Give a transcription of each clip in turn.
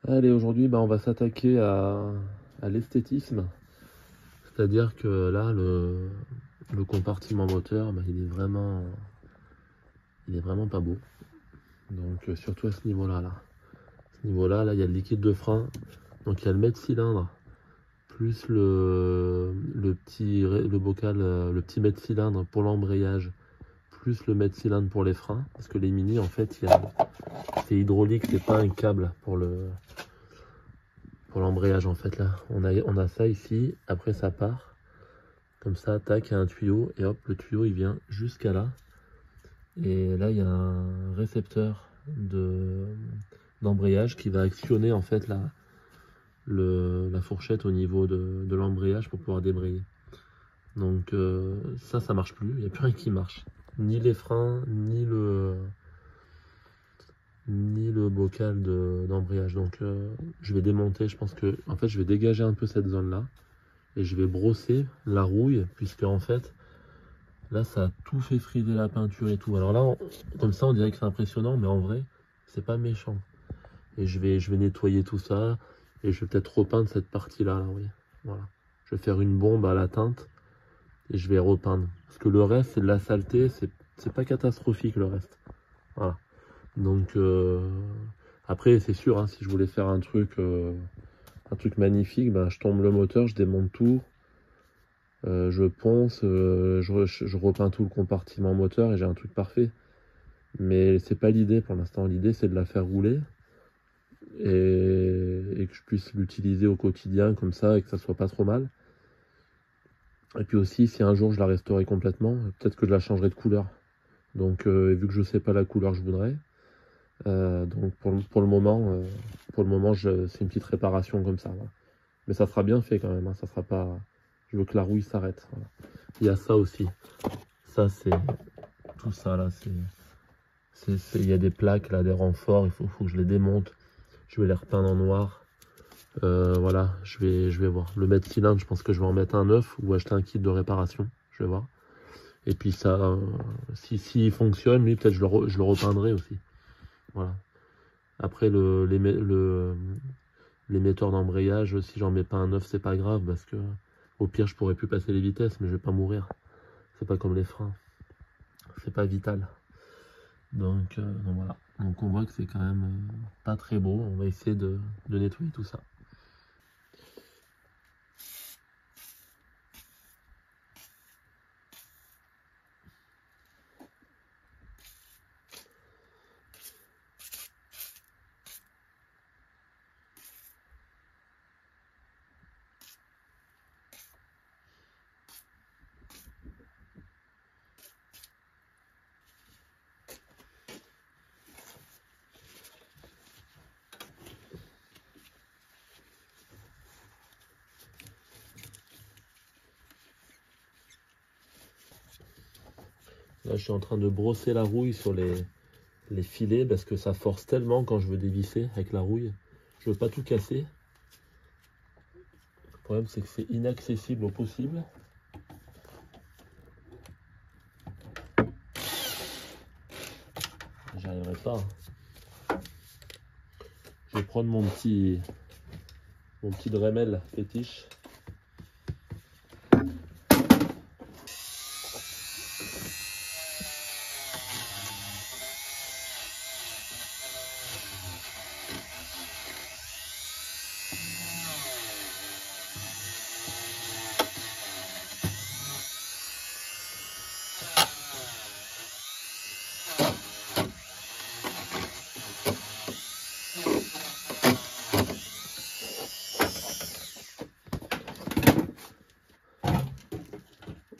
Allez, aujourd'hui, on va s'attaquer à l'esthétisme. C'est-à-dire que là, le compartiment moteur, il est vraiment pas beau. Donc, surtout à ce niveau-là. Ce niveau-là, là, il y a le liquide de frein. Donc, il y a le mètre-cylindre, plus le bocal, le petit mètre-cylindre pour l'embrayage, plus le mètre-cylindre pour les freins. Parce que les Mini, en fait, c'est hydraulique, c'est pas un câble pour l'embrayage en fait. Là on a ça ici, après ça part comme ça, tac, il y a un tuyau et hop, le tuyau il vient jusqu'à là, et là il y a un récepteur d'embrayage qui va actionner en fait la fourchette au niveau de l'embrayage pour pouvoir débrayer. Donc ça marche plus, il n'y a plus rien qui marche, ni les freins ni le bocal d'embrayage. Donc je vais démonter, je pense que en fait je vais dégager un peu cette zone là et je vais brosser la rouille, puisque en fait là ça a tout fait friser la peinture et tout. Alors là comme ça on dirait que c'est impressionnant, mais en vrai c'est pas méchant. Et je vais nettoyer tout ça et je vais peut-être repeindre cette partie là, oui. Voilà, je vais faire une bombe à la teinte et je vais repeindre, parce que le reste c'est de la saleté, c'est pas catastrophique le reste. Voilà. Donc après c'est sûr, hein, si je voulais faire un truc magnifique, je tombe le moteur, je démonte tout, je ponce, je repeins tout le compartiment moteur et j'ai un truc parfait. Mais c'est pas l'idée pour l'instant. L'idée c'est de la faire rouler et que je puisse l'utiliser au quotidien comme ça et que ça soit pas trop mal. Et puis aussi, si un jour je la restaurais complètement, peut-être que je la changerai de couleur. Donc vu que je sais pas la couleur que je voudrais, donc pour le moment, c'est une petite réparation comme ça. Voilà. Mais ça sera bien fait quand même, hein, ça sera pas. Je veux que la rouille s'arrête. Voilà. Il y a ça aussi. Ça c'est tout ça là, il y a des plaques là, des renforts. Il faut que je les démonte. Je vais les repeindre en noir. Voilà, je vais voir. Le mètre cylindre, je pense que je vais en mettre un neuf ou acheter un kit de réparation. Je vais voir. Et puis ça, s'il fonctionne, lui peut-être je le repeindrai aussi. Voilà. Après l'émetteur d'embrayage, si j'en mets pas un neuf, c'est pas grave, parce que au pire je pourrais plus passer les vitesses, mais je vais pas mourir. C'est pas comme les freins. C'est pas vital. Donc voilà. Donc on voit que c'est quand même pas très beau. On va essayer de nettoyer tout ça. Là je suis en train de brosser la rouille sur les filets, parce que ça force tellement quand je veux dévisser avec la rouille. Je veux pas tout casser. Le problème c'est que c'est inaccessible au possible. J'y arriverai pas. Je vais prendre mon petit Dremel fétiche.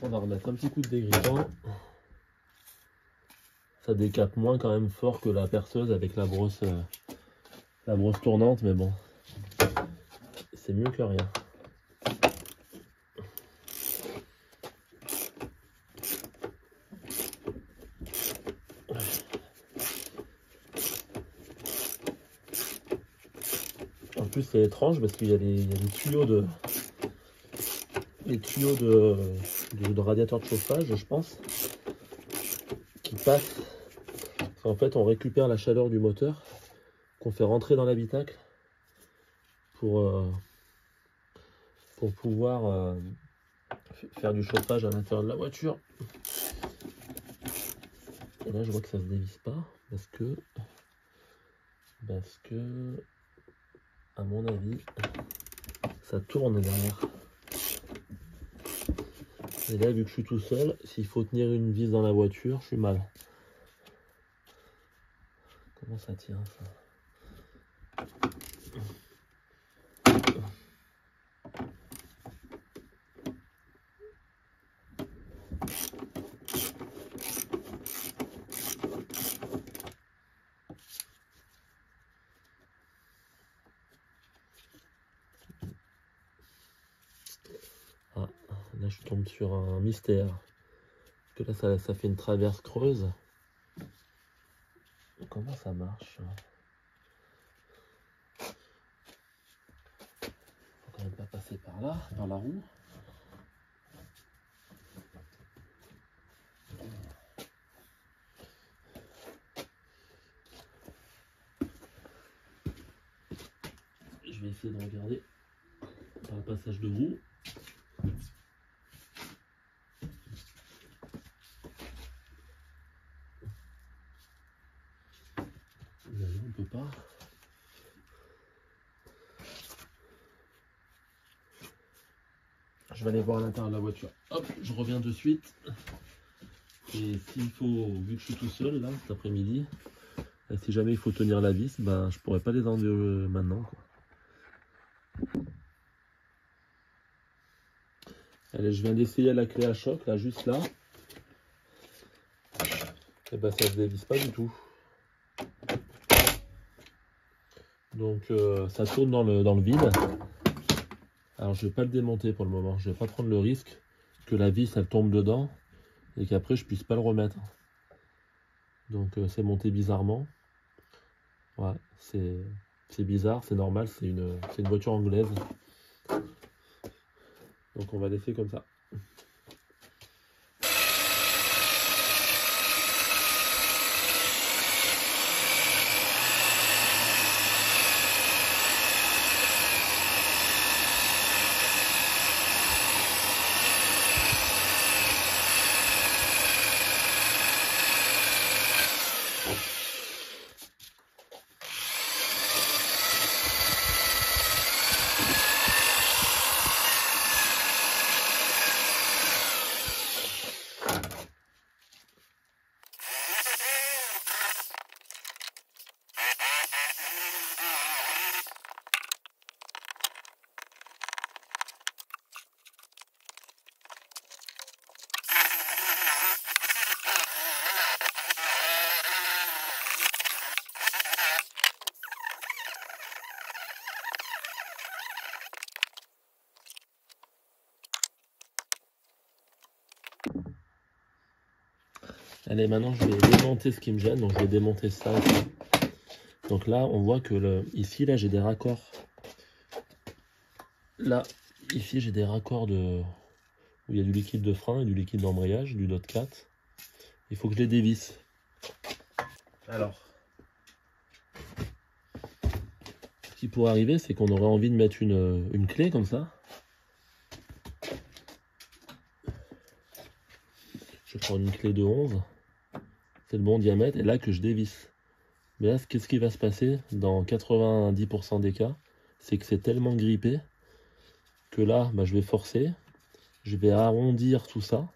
On va remettre un petit coup de dégrippant. Ça décape moins quand même fort que la perceuse avec la brosse tournante, mais bon, c'est mieux que rien. En plus c'est étrange parce qu'il y a des tuyaux de radiateur de chauffage, je pense, qui passent. En fait on récupère la chaleur du moteur qu'on fait rentrer dans l'habitacle pour pouvoir faire du chauffage à l'intérieur de la voiture. Et là je vois que ça se dévisse pas parce que à mon avis ça tourne derrière. Et là vu que je suis tout seul, s'il faut tenir une vis dans la voiture, je suis mal. Comment ça tient ça? Ah, là je tombe sur un mystère. Parce que là ça fait une traverse creuse. Comment ça marche? Faut quand même pas passer par là, par la roue. Je vais essayer de regarder par le passage de roue. Mais non, on peut pas. Je vais aller voir à l'intérieur de la voiture. Hop, je reviens de suite. Et s'il faut, vu que je suis tout seul là cet après-midi, si jamais il faut tenir la vis, ben je pourrais pas les enlever maintenant, quoi. Allez, je viens d'essayer la clé à choc là, juste là. Et ben ça se dévisse pas du tout. Donc ça tourne dans le vide. Alors je vais pas le démonter pour le moment. Je vais pas prendre le risque que la vis elle tombe dedans et qu'après je puisse pas le remettre. Donc c'est monté bizarrement. Ouais, c'est bizarre, c'est normal, c'est une voiture anglaise. Donc on va laisser comme ça. Allez, maintenant je vais démonter ce qui me gêne, donc je vais démonter ça. Donc là, on voit que ici, là, j'ai des raccords. Là, ici, j'ai des raccords où il y a du liquide de frein et du liquide d'embrayage, du DOT 4. Il faut que je les dévisse. Alors, ce qui pourrait arriver, c'est qu'on aurait envie de mettre une clé comme ça. Je vais prendre une clé de 11. C'est le bon diamètre, et là que je dévisse. Mais là, qu'est-ce qui va se passer dans 90% des cas? C'est que c'est tellement grippé que là, je vais forcer, je vais arrondir tout ça.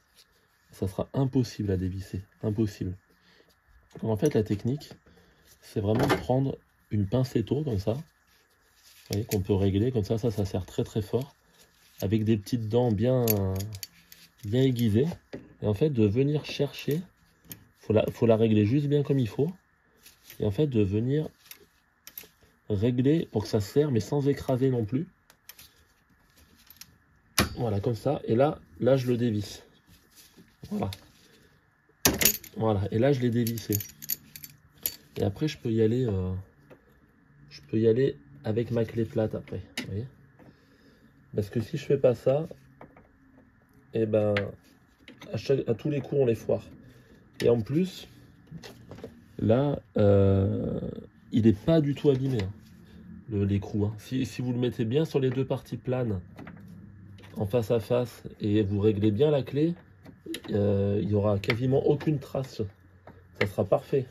Ça sera impossible à dévisser, impossible. Donc en fait, la technique, c'est vraiment de prendre une pincetto comme ça, vous voyez, qu'on peut régler, comme ça sert très très fort, avec des petites dents bien aiguisées, et en fait de venir chercher, faut la régler juste bien comme il faut, et en fait de venir régler pour que ça serre, mais sans écraser non plus. Voilà, comme ça, et là je le dévisse. Voilà, et là je l'ai dévissé. Et après je peux y aller avec ma clé plate après, vous voyez. Parce que si je fais pas ça, et ben à tous les coups on les foire. Et en plus, là, il n'est pas du tout abîmé, hein. l'écrou. Hein. Si vous le mettez bien sur les deux parties planes, en face à face, et vous réglez bien la clé, il n'y aura quasiment aucune trace. Ça sera parfait.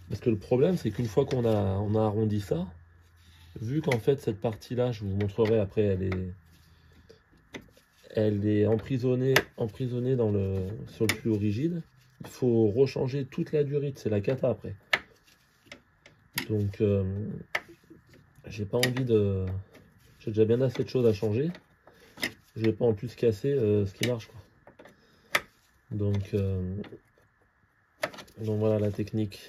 Parce que le problème, c'est qu'une fois on a arrondi ça, vu qu'en fait cette partie-là, je vous montrerai après, elle est emprisonnée sur le tuyau rigide, il faut rechanger toute la durite, c'est la cata après. Donc, j'ai pas envie de... J'ai déjà bien assez de choses à changer. Je vais pas en plus casser ce qui marche, quoi. Donc voilà la technique.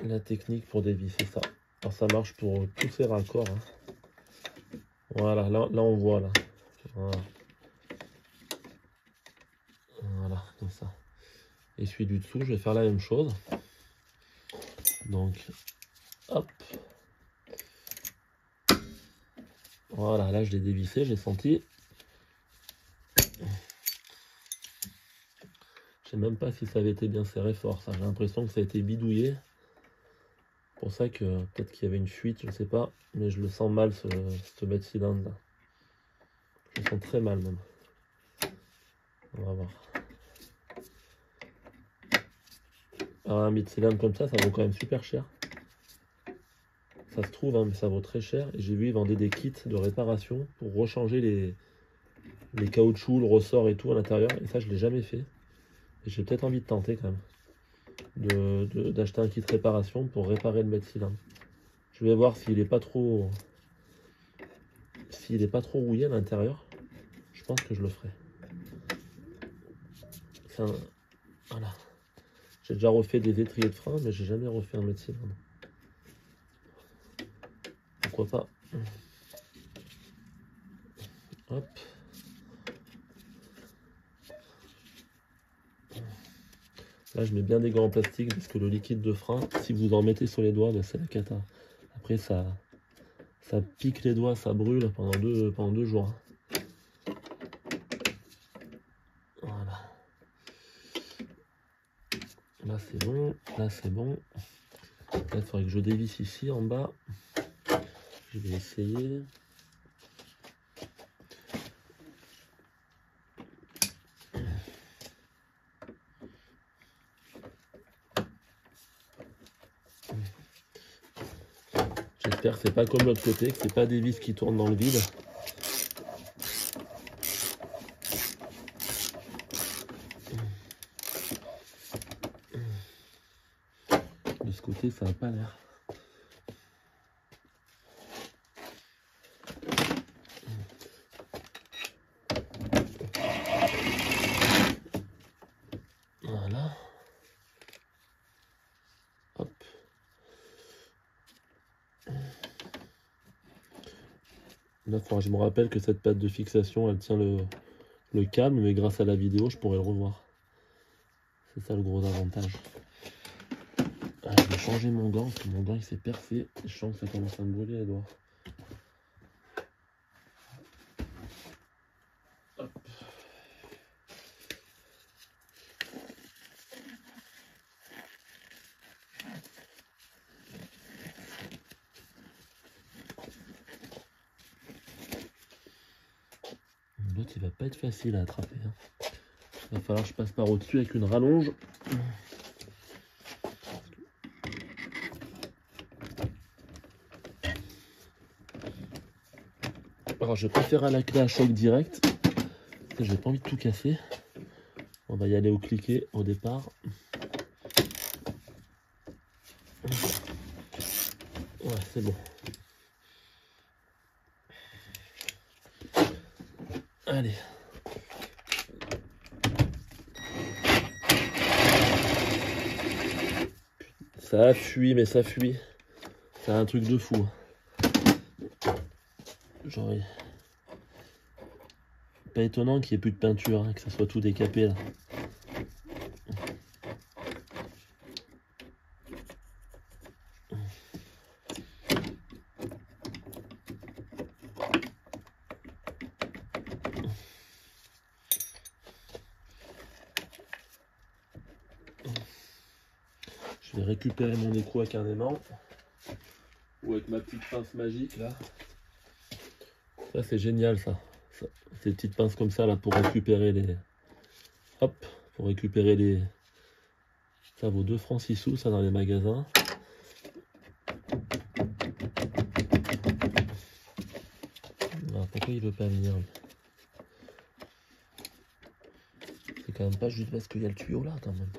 La technique pour dévisser ça. Alors ça marche pour tous ces raccords. Hein. Voilà, là on voit là. Voilà. Voilà, comme ça. Et celui du dessous, je vais faire la même chose. Donc, hop. Voilà, là je l'ai dévissé, j'ai senti. Je sais même pas si ça avait été bien serré fort, ça. J'ai l'impression que ça a été bidouillé. C'est pour ça que peut-être qu'il y avait une fuite, je sais pas. Mais je le sens mal, ce bête cylindre là. Je le sens très mal même. On va voir. Alors un bête cylindre comme ça vaut quand même super cher. Ça se trouve, hein, mais ça vaut très cher. Et j'ai vu, ils vendaient des kits de réparation pour rechanger les caoutchoucs, le ressort et tout à l'intérieur. Et ça, je l'ai jamais fait. Et j'ai peut-être envie de tenter quand même. D'acheter un kit réparation pour réparer le mètre-cylindre. Je vais voir s'il est pas trop... S'il est pas trop rouillé à l'intérieur. Je pense que je le ferai. Voilà. J'ai déjà refait des étriers de frein, mais j'ai jamais refait un mètre-cylindre. Pourquoi pas? Hop. Là, je mets bien des gants en plastique parce que le liquide de frein, si vous en mettez sur les doigts, ben, c'est la cata. Après, ça pique les doigts, ça brûle pendant deux jours. Voilà. Là, c'est bon. Là, c'est bon. Là, il faudrait que je dévisse ici en bas. Je vais essayer. J'espère que c'est pas comme l'autre côté, que c'est pas des vis qui tournent dans le vide. De ce côté, ça n'a pas l'air. Voilà. Hop. Là, il faudra que je me rappelle que cette patte de fixation, elle tient le câble, mais grâce à la vidéo, je pourrais le revoir. C'est ça le gros avantage. Ah, je vais changer mon gant, parce que mon gant il s'est percé. Je sens que ça commence à me brûler les doigts. Hop. L'autre il va pas être facile à attraper. Hein. Il va falloir que je passe par au-dessus avec une rallonge. Alors je préfère à la clé à choc direct. J'ai pas envie de tout casser. On va y aller au cliquet au départ. Ouais, c'est bon. Allez. Ça fuit, mais ça fuit. C'est un truc de fou. Genre, pas étonnant qu'il n'y ait plus de peinture, hein, que ça soit tout décapé là. Je vais récupérer mon écrou avec un aimant. Ou avec ma petite pince magique là. Ça c'est génial ça. Ces petites pinces comme ça là pour récupérer les... Hop, pour récupérer les... Ça vaut 2 francs 6 sous ça dans les magasins. Alors, pourquoi il veut pas venir? C'est quand même pas juste parce qu'il y a le tuyau là quand même.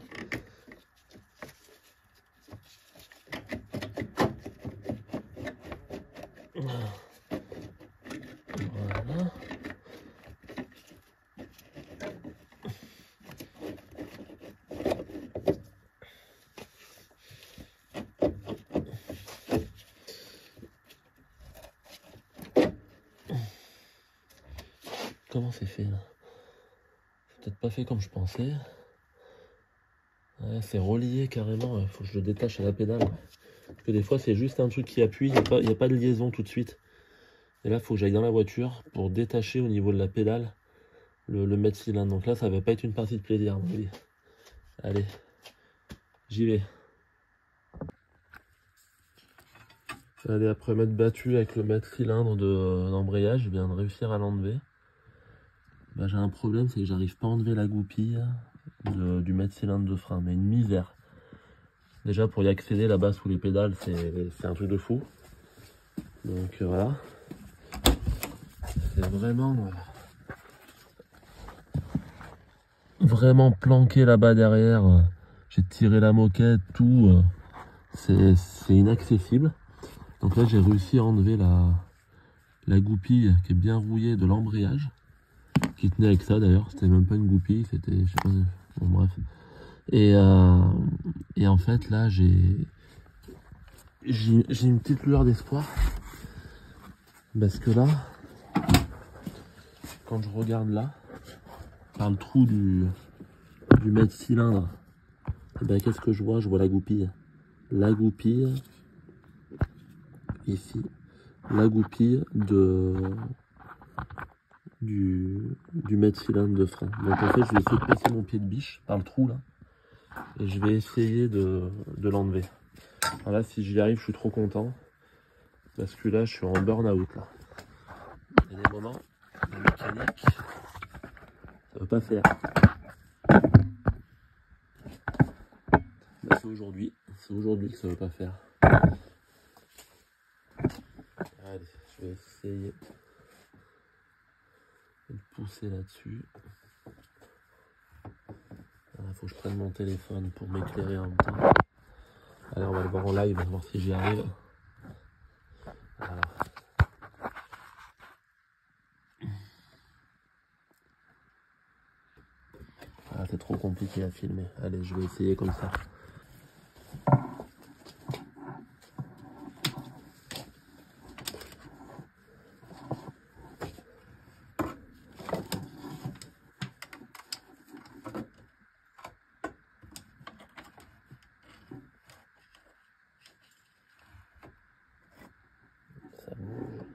Voilà. Comment c'est fait là? C'est peut-être pas fait comme je pensais. Ouais, c'est relié carrément, il faut que je le détache à la pédale. Parce que des fois c'est juste un truc qui appuie, il n'y a pas de liaison tout de suite. Et là il faut que j'aille dans la voiture pour détacher au niveau de la pédale le mètre cylindre. Donc là ça va pas être une partie de plaisir. Oui. Allez, j'y vais. Allez, après m'être battu avec le mètre cylindre d'embrayage, je viens de réussir à l'enlever. Bah, j'ai un problème, c'est que j'arrive pas à enlever la goupille du mètre cylindre de frein, mais une misère. Déjà pour y accéder là-bas sous les pédales, c'est un truc de fou. Donc voilà. C'est vraiment planqué là-bas derrière. J'ai tiré la moquette, tout. C'est inaccessible. Donc là j'ai réussi à enlever la goupille qui est bien rouillée de l'embrayage. Qui tenait avec ça d'ailleurs, c'était même pas une goupille, c'était, je sais pas, bon bref. Et en fait là j'ai une petite lueur d'espoir. Parce que là, quand je regarde là, par le trou du mètre cylindre, et ben qu'est-ce que je vois? Je vois la goupille. La goupille, ici, la goupille du mètre cylindre de frein. Donc en fait, je vais essayer de passer mon pied de biche par le trou là. Et je vais essayer de l'enlever. Alors là, si j'y arrive, je suis trop content. Parce que là, je suis en burn-out là. Il y a des moments, la mécanique, ça veut pas faire. Bah, c'est aujourd'hui que ça veut pas faire. Allez, je vais essayer de pousser là-dessus. Il faut que je prenne mon téléphone pour m'éclairer en même temps. Allez, on va le voir en live, voir si j'y arrive. Alors. Ah, c'est trop compliqué à filmer. Allez, je vais essayer comme ça. Ça bouge.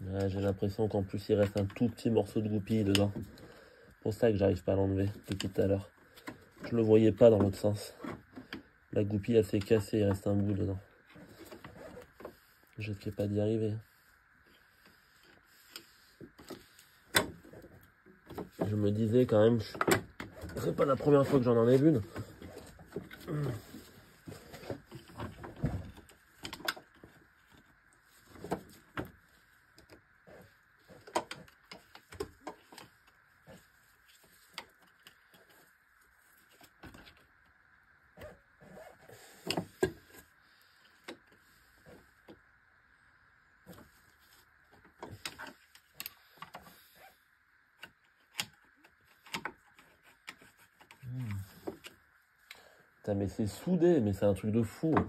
Ouais, j'ai l'impression qu'en plus il reste un tout petit morceau de goupille dedans. C'est pour ça que j'arrive pas à l'enlever depuis tout à l'heure. Je le voyais pas dans l'autre sens. La goupille elle s'est cassée, il reste un bout dedans. Je risque pas d'y arriver. Je me disais quand même, c'est pas la première fois que j'en enlève une. Putain, mais c'est soudé, mais c'est un truc de fou. Hein.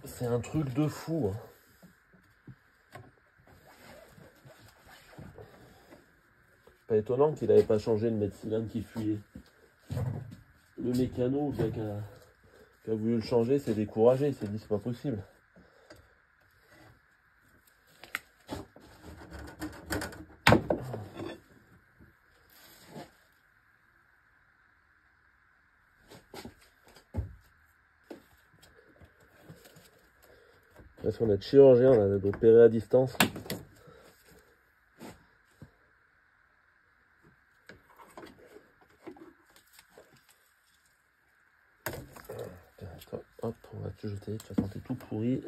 C'est un truc de fou. Hein. Pas étonnant qu'il n'avait pas changé le mètre-cylindre qui fuyait. Le mécano, le gars qui a voulu le changer, s'est découragé. Il s'est dit, c'est pas possible. Parce qu'on est chirurgien, on a d'opérer à distance. Toi, hop, on va te jeter, tu vas sentir tout pourri.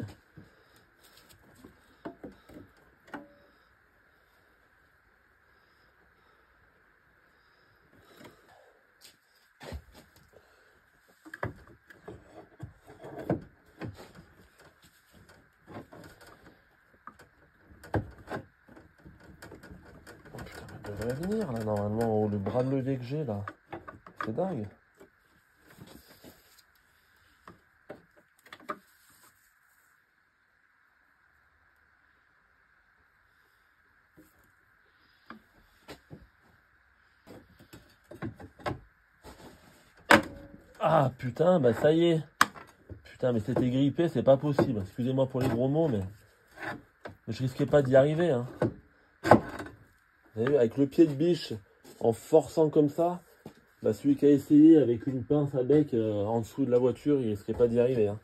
Oh putain, mais devrait venir là normalement, le bras de levé que j'ai là. C'est dingue. Ah putain, bah ça y est. Putain, mais c'était grippé, c'est pas possible. Excusez-moi pour les gros mots, mais je risquais pas d'y arriver. Hein. Vous avez vu, avec le pied de biche, en forçant comme ça, bah celui qui a essayé avec une pince à bec en dessous de la voiture, il risquait pas d'y arriver. Hein.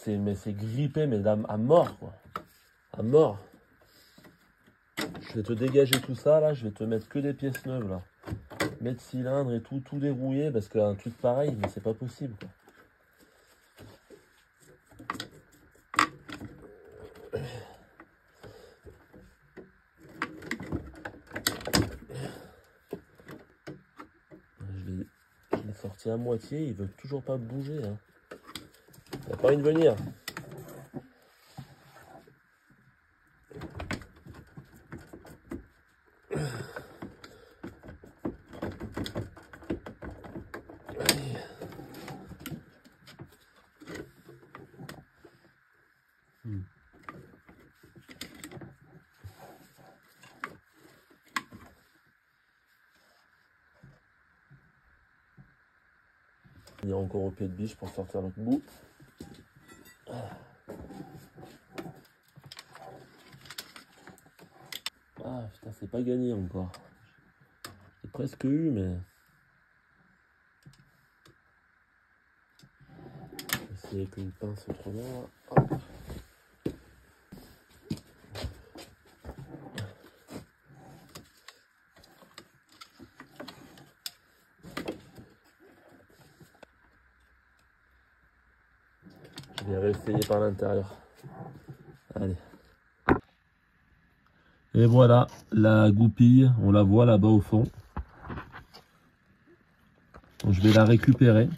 Mais c'est grippé, mais à mort, quoi. À mort. Je vais te dégager tout ça, là. Je vais te mettre que des pièces neuves, là. Mettre cylindre et tout dérouillé, parce qu'un truc pareil, mais c'est pas possible, quoi. Je l'ai sorti à moitié, il veut toujours pas bouger. Hein. Il n'a pas envie de venir. Il est encore au pied de biche pour sortir l'autre bout. Ah putain, c'est pas gagné encore. J'ai presque eu, mais... Je vais essayer avec une pince autrement. Hop. Je vais réessayer par l'intérieur. Allez. Et voilà, la goupille, on la voit là-bas au fond. Donc, je vais la récupérer.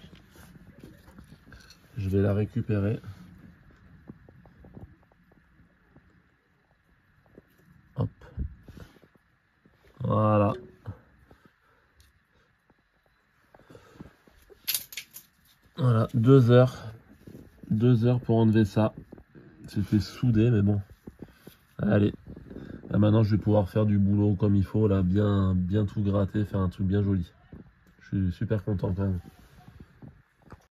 Je vais la récupérer. Hop. Voilà. Voilà, 2 heures. 2 heures pour enlever ça. C'était soudé, mais bon. Allez. Là, maintenant, je vais pouvoir faire du boulot comme il faut, là, bien tout gratter, faire un truc bien joli. Je suis super content quand même.